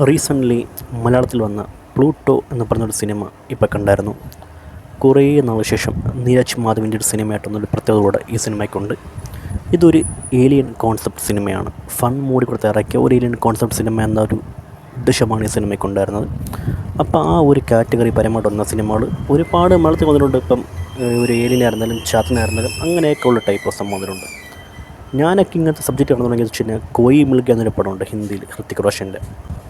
Recently മലയാളത്തിൽ വന്ന Pluto എന്ന് പറഞ്ഞൊരു സിനിമ ഇപ്പോൾ കണ്ടായിരുന്നു. കുറേ നാള് ശേഷം നീരജ് മാധവിൻ്റെ ഒരു സിനിമയായിട്ടൊന്നൊരു പ്രത്യേകതയോടെ ഈ സിനിമയ്ക്കുണ്ട്. ഇതൊരു ഏലിയൻ കോൺസെപ്റ്റ് സിനിമയാണ്. ഫൺ മൂടി കൊടുത്ത് ഇറക്കിയ ഒരു ഏലിയൻ കോൺസെപ്റ്റ് സിനിമ എന്നൊരു ഉദ്ദേശമാണ് ഈ സിനിമയ്ക്കുണ്ടായിരുന്നത്. അപ്പോൾ ആ ഒരു കാറ്റഗറി പരമായിട്ട് വന്ന സിനിമകൾ ഒരുപാട് മലയാളത്തിൽ വന്നിട്ടുണ്ട്. ഇപ്പം ഒരു ഏലിയനായിരുന്നാലും ചാത്തനായിരുന്നാലും അങ്ങനെയൊക്കെ ഉള്ള ടൈപ്പ് ഓഫ് സംഭവം വന്നിട്ടുണ്ട്. ഞാനൊക്കെ ഇങ്ങനത്തെ സബ്ജക്റ്റ് കാണുന്നുണ്ടെങ്കിൽ വെച്ച് കഴിഞ്ഞാൽ കോയി മിൽഗ എന്നൊരു പടമുണ്ട് ഹിന്ദിയിൽ, ഹൃത്തിക് റോഷൻ്റെ.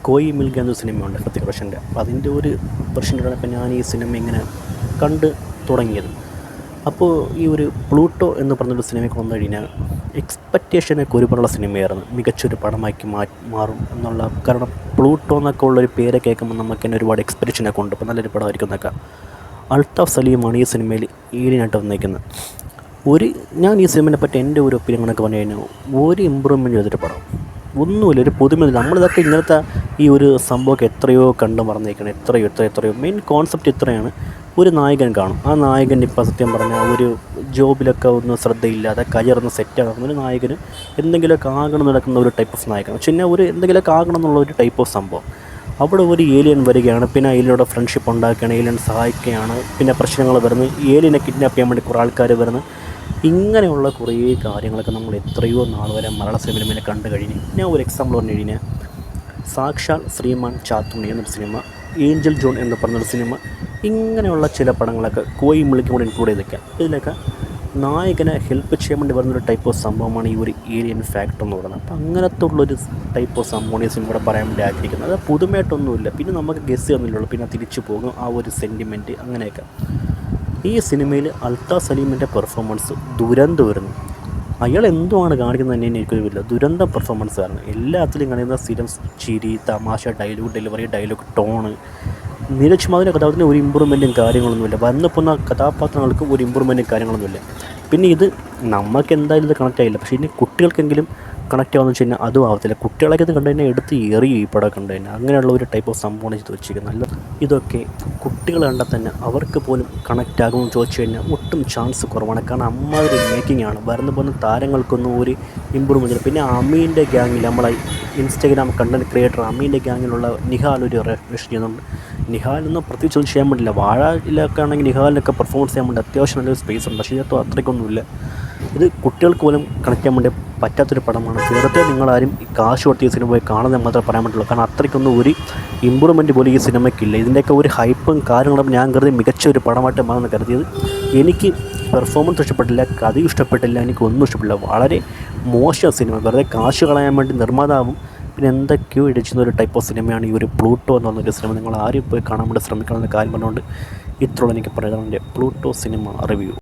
കോയി മിൽഗ എന്നൊരു സിനിമയുണ്ട് ഹൃത്തിക് റോഷൻ്റെ. അപ്പോൾ അതിൻ്റെ ഒരു വെർഷനിലാണ് ഇപ്പോൾ ഞാൻ ഈ സിനിമ ഇങ്ങനെ കണ്ട് തുടങ്ങിയത്. അപ്പോൾ ഈ ഒരു പ്ലൂട്ടോ എന്ന് പറഞ്ഞൊരു സിനിമയ്ക്ക് വന്നു കഴിഞ്ഞാൽ എക്സ്പെക്റ്റേഷനൊക്കെ ഒരുപാടുള്ള സിനിമയായിരുന്നു. മികച്ചൊരു പടമാക്കി മാറും എന്നുള്ള, കാരണം പ്ലൂട്ടോ എന്നൊക്കെ ഉള്ളൊരു പേര് കേൾക്കുമ്പോൾ നമുക്ക് തന്നെ ഒരുപാട് എക്സ്പെക്റ്റേഷനൊക്കെ ഉണ്ട്. ഇപ്പോൾ നല്ലൊരു പടമായിരിക്കും എന്നൊക്കെ. അൽത്താഫ് സലീമാണ് ഈ സിനിമയിൽ ഏലിയനായിട്ട് വന്നിരിക്കുന്നത്. ഞാൻ ഈ സിനിമയെ പറ്റി എൻ്റെ ഒരു ഒപ്പീനിയൻ കണക്ക് പറഞ്ഞു കഴിഞ്ഞാൽ ഒരു ഇമ്പ്രൂവ്മെൻറ്റ് ചെയ്തിട്ട് പടം ഒന്നുമില്ല, ഒരു പുതുമയില്ല. നമ്മളിതൊക്കെ ഇങ്ങനത്തെ ഈ ഒരു സംഭവമൊക്കെ എത്രയോ കണ്ട് മറന്നേക്കണം. എത്രയോ മെയിൻ കോൺസെപ്റ്റ് ഇത്രയാണ്. ഒരു നായകൻ കാണും. ആ നായകൻ ഇപ്പോൾ സത്യം പറഞ്ഞാൽ ഒരു ജോബിലൊക്കെ ഒന്നും ശ്രദ്ധയില്ലാതെ കയറുന്ന സെറ്റാകുന്ന ഒരു നായകന് എന്തെങ്കിലുമൊക്കെ ആകണം നടക്കുന്ന ഒരു ടൈപ്പ് ഓഫ് നായകൻ. പക്ഷേ പിന്നെ എന്തെങ്കിലുമൊക്കെ ആകണം എന്നുള്ള ഒരു ടൈപ്പ് ഓഫ് സംഭവം. അവിടെ ഒരു ഏലിയൻ വരികയാണ്, പിന്നെ ഏലിയനോട് ഫ്രണ്ട്ഷിപ്പ് ഉണ്ടാക്കുകയാണ്, ഏലിയൻ സഹായിക്കുകയാണ്, പിന്നെ പ്രശ്നങ്ങൾ വരുന്നു, ഏലിയനെ കിഡ്നാപ്പ് ചെയ്യാൻ വേണ്ടി കുറേ ആൾക്കാർ വരുന്നു. ഇങ്ങനെയുള്ള കുറേ കാര്യങ്ങളൊക്കെ നമ്മൾ എത്രയോ നാൾ വരെ മലയാള സിനിമയിൽ കണ്ടു കഴിഞ്ഞു. ഞാൻ ഒരു എക്സാമ്പിൾ പറഞ്ഞു കഴിഞ്ഞാൽ സാക്ഷാൽ ശ്രീമാൻ ചാത്തുണ്ണി എന്നൊരു സിനിമ, ഏഞ്ചൽ ജോൺ എന്ന് പറഞ്ഞൊരു സിനിമ, ഇങ്ങനെയുള്ള ചില പടങ്ങളൊക്കെ കോയി മിളിക്ക് കൂടെ ഇൻക്ലൂഡ് ചെയ്തേക്കാം. ഇതിലൊക്കെ നായകനെ ഹെൽപ്പ് ചെയ്യാൻ വേണ്ടി വരുന്നൊരു ടൈപ്പ് ഓഫ് സംഭവമാണ് ഈ ഒരു ഏലിയൻ ഫാക്ടർ എന്ന് പറയുന്നത്. അപ്പോൾ അങ്ങനത്തെ ഉള്ളൊരു ടൈപ്പ് ഓഫ് സംഭവമാണ് ഈ സിനിമയുടെ പറയാൻ വേണ്ടി ആഗ്രഹിക്കുന്നത്. അത് പുതുമയായിട്ടൊന്നുമില്ല. പിന്നെ നമുക്ക് ഗസ് ചെയ്യുന്നില്ലല്ലോ, പിന്നെ തിരിച്ചു പോകും ആ ഒരു സെൻറ്റിമെൻറ്റ് അങ്ങനെയൊക്കെ. ഈ സിനിമയിൽ അൽത്താഫ് സലീമിൻ്റെ പെർഫോമൻസ് ദുരന്തമായിരുന്നു. അയാൾ എന്തുമാണ് കാണിക്കുന്നത് തന്നെ എനിക്കൊരുമില്ല. ദുരന്തം പെർഫോമൻസ് ആയിരുന്നു. എല്ലാത്തിലും കാണിക്കുന്ന സ്ഥിരം ചിരി, തമാശ, dialogue delivery, dialogue tone. Neeraj മാധവിൻ്റെ കഥാപാത്രത്തിന് ഒരു ഇമ്പ്രൂവ്മെൻറ്റും കാര്യങ്ങളൊന്നുമില്ല. വന്നു പോകുന്ന കഥാപാത്രങ്ങൾക്ക് ഒരു ഇമ്പ്രൂവ്മെൻറ്റും കാര്യങ്ങളൊന്നുമില്ല. പിന്നെ ഇത് നമുക്ക് എന്തായാലും ഇത് കണക്റ്റ് ആയില്ല. പക്ഷേ ഇനി കുട്ടികൾക്കെങ്കിലും കണക്റ്റ് ആവുമെന്ന് വെച്ച് കഴിഞ്ഞാൽ അതും ആവത്തില്ല. കുട്ടികളൊക്കെ ഇത് കണ്ടു കഴിഞ്ഞാൽ എടുത്ത് എറിയും ഈ പടം കണ്ടു കഴിഞ്ഞാൽ. അങ്ങനെയുള്ള ഒരു ടൈപ്പ് ഓഫ് സംഭവമാണ് ഇത് വെച്ചിരിക്കുന്നത്. നല്ല ഇതൊക്കെ കുട്ടികൾ കണ്ടാൽ തന്നെ അവർക്ക് പോലും കണക്റ്റ് ആകുമെന്ന് ചോദിച്ചു കഴിഞ്ഞാൽ ഒട്ടും ചാൻസ് കുറവാണ്. കാരണം അമ്മാതിരി മേക്കിംഗ് ആണ്. പോകുന്ന താരങ്ങൾക്കൊന്നും ഒരു ഇമ്പ്രൂവ്മെൻറ്റ്. പിന്നെ അമീൻ്റെ ഗ്യാങ്ങിൽ, നമ്മളെ ഇൻസ്റ്റാഗ്രാം കണ്ടൻറ്റ് ക്രിയേറ്റർ അമീൻ്റെ ഗ്യാങ്ങിലുള്ള നിഹാൽ ഒരു റെഫറൻസ് ചെയ്യുന്നുണ്ട്. നിഹാലൊന്നും പ്രത്യേകിച്ച് ഒന്നും ചെയ്യാൻ പറ്റില്ല. വാഴയിലൊക്കെ ആണെങ്കിൽ നിഹാലിനൊക്കെ പെർഫോമൻസ് ചെയ്യാൻ വേണ്ടി അത്യാവശ്യം നല്ലൊരു സ്പേസ് ഉണ്ട്. പക്ഷേ ഇതിനകത്ത് അത്രയ്ക്കൊന്നുമില്ല. ഇത് കുട്ടികൾക്ക് പോലും കണക്ട് ചെയ്യാൻ വേണ്ടി പറ്റാത്തൊരു പടമാണ്. വെറുതെ നിങ്ങളാരും ഈ കാശ് കൊടുത്ത് ഈ സിനിമ പോയി കാണുന്നത് മാത്രമേ പറയാൻ പറ്റുള്ളൂ. കാരണം അത്രയ്ക്കൊന്നും ഒരു ഇമ്പ്രൂവ്മെൻറ്റ് പോലും ഈ സിനിമയ്ക്കില്ല. ഇതിൻ്റെയൊക്കെ ഒരു ഹൈപ്പും കാര്യങ്ങളും ഞാൻ കരുതി മികച്ച ഒരു പടമായിട്ട് മാറുമെന്ന് കരുതിയത്. എനിക്ക് പെർഫോമൻസ് ഇഷ്ടപ്പെട്ടില്ല, കഥയും ഇഷ്ടപ്പെട്ടില്ല, എനിക്കൊന്നും ഇഷ്ടപ്പെട്ടില്ല. വളരെ മോശം സിനിമ. വെറുതെ കാശ് കളയാൻ വേണ്ടി നിർമ്മാതാവും പിന്നെ എന്തൊക്കെയോ ഇടിച്ചുന്ന ഒരു ടൈപ്പ് ഓഫ് സിനിമയാണ് ഈ ഒരു പ്ലൂട്ടോ എന്ന് പറഞ്ഞൊരു സിനിമ. നിങ്ങൾ ആരും പോയി കാണാൻ വേണ്ടി ശ്രമിക്കണമെന്ന കാര്യം പറഞ്ഞുകൊണ്ട് ഇത്രയുള്ള എനിക്ക് പറയാനുണ്ട് പ്ലൂട്ടോ സിനിമ റിവ്യൂ.